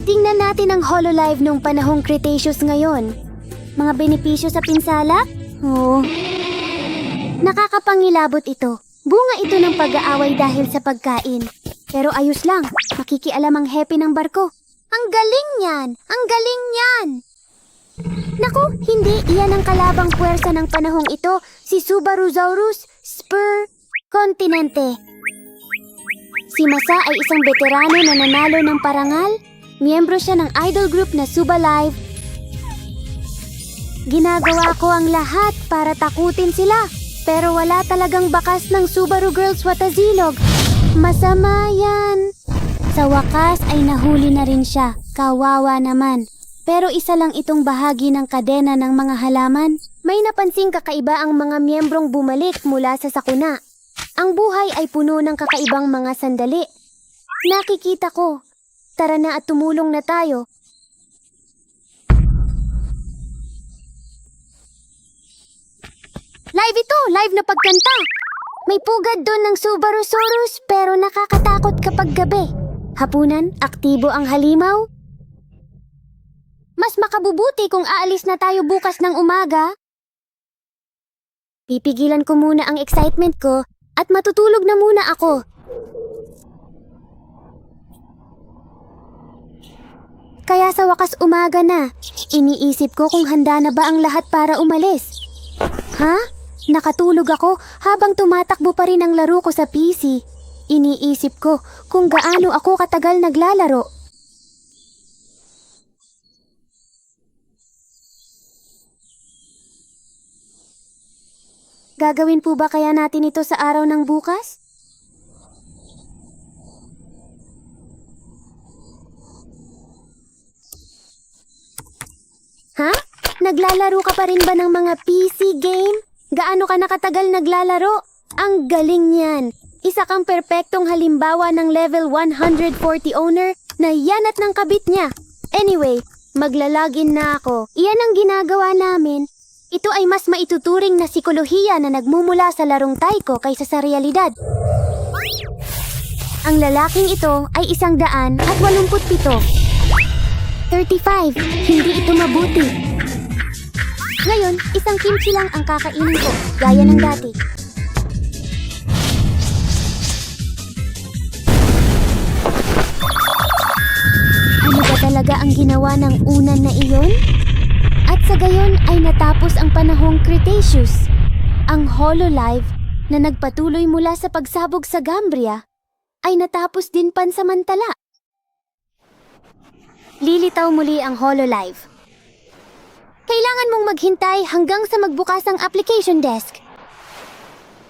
Tingnan natin ang Hololive nung panahong Cretaceous ngayon. Mga benepisyo sa pinsala? Oo. Nakakapangilabot ito. Bunga ito ng pag-aaway dahil sa pagkain. Pero ayos lang, makikialam ang hepe ng barko. Ang galing niyan! Ang galing niyan! Naku, hindi iyan ang kalabang puwersa ng panahong ito, si Subarusaurus Spur Continente. Si Masa ay isang veterano na nanalo ng parangal. Miyembro siya ng idol group na Subalive. Ginagawa ko ang lahat para takutin sila. Pero wala talagang bakas ng Subaru Girls Watazilog. Masama yan. Sa wakas ay nahuli na rin siya. Kawawa naman. Pero isa lang itong bahagi ng kadena ng mga halaman. May napansing kakaiba ang mga miyembrong bumalik mula sa sakuna. Ang buhay ay puno ng kakaibang mga sandali. Nakikita ko. Tara na at tumulong na tayo. Live ito! Live na pagkanta! May pugad doon ng Subarusaurus pero nakakatakot kapag gabi. Hapunan, aktibo ang halimaw. Mas makabubuti kung aalis na tayo bukas ng umaga. Pipigilan ko muna ang excitement ko at matutulog na muna ako. Kaya sa wakas umaga na, iniisip ko kung handa na ba ang lahat para umalis. Ha? Nakatulog ako habang tumatakbo pa rin ang laro ko sa PC. Iniisip ko kung gaano ako katagal naglalaro. Gagawin po ba kaya natin ito sa araw ng bukas? Ha? Naglalaro ka pa rin ba ng mga PC game? Gaano ka nakatagal naglalaro? Ang galing niyan! Isa kang perpektong halimbawa ng level 140 owner na yanat ng kabit niya. Anyway, maglalagin na ako. Iyan ang ginagawa namin. Ito ay mas maituturing na sikolohiya na nagmumula sa larong taiko kaysa sa realidad. Ang lalaking ito ay 187. 35. Hindi ito mabuti. Ngayon, isang kimchi lang ang kakainin ko, gaya ng dati. Ano ba talaga ang ginawa ng unan na iyon? At sa gayon ay natapos ang panahong Cretaceous. Ang Hololive na nagpatuloy mula sa pagsabog sa Gambria ay natapos din pansamantala. Lilitaw muli ang Hololive. Kailangan mong maghintay hanggang sa magbukas ang application desk.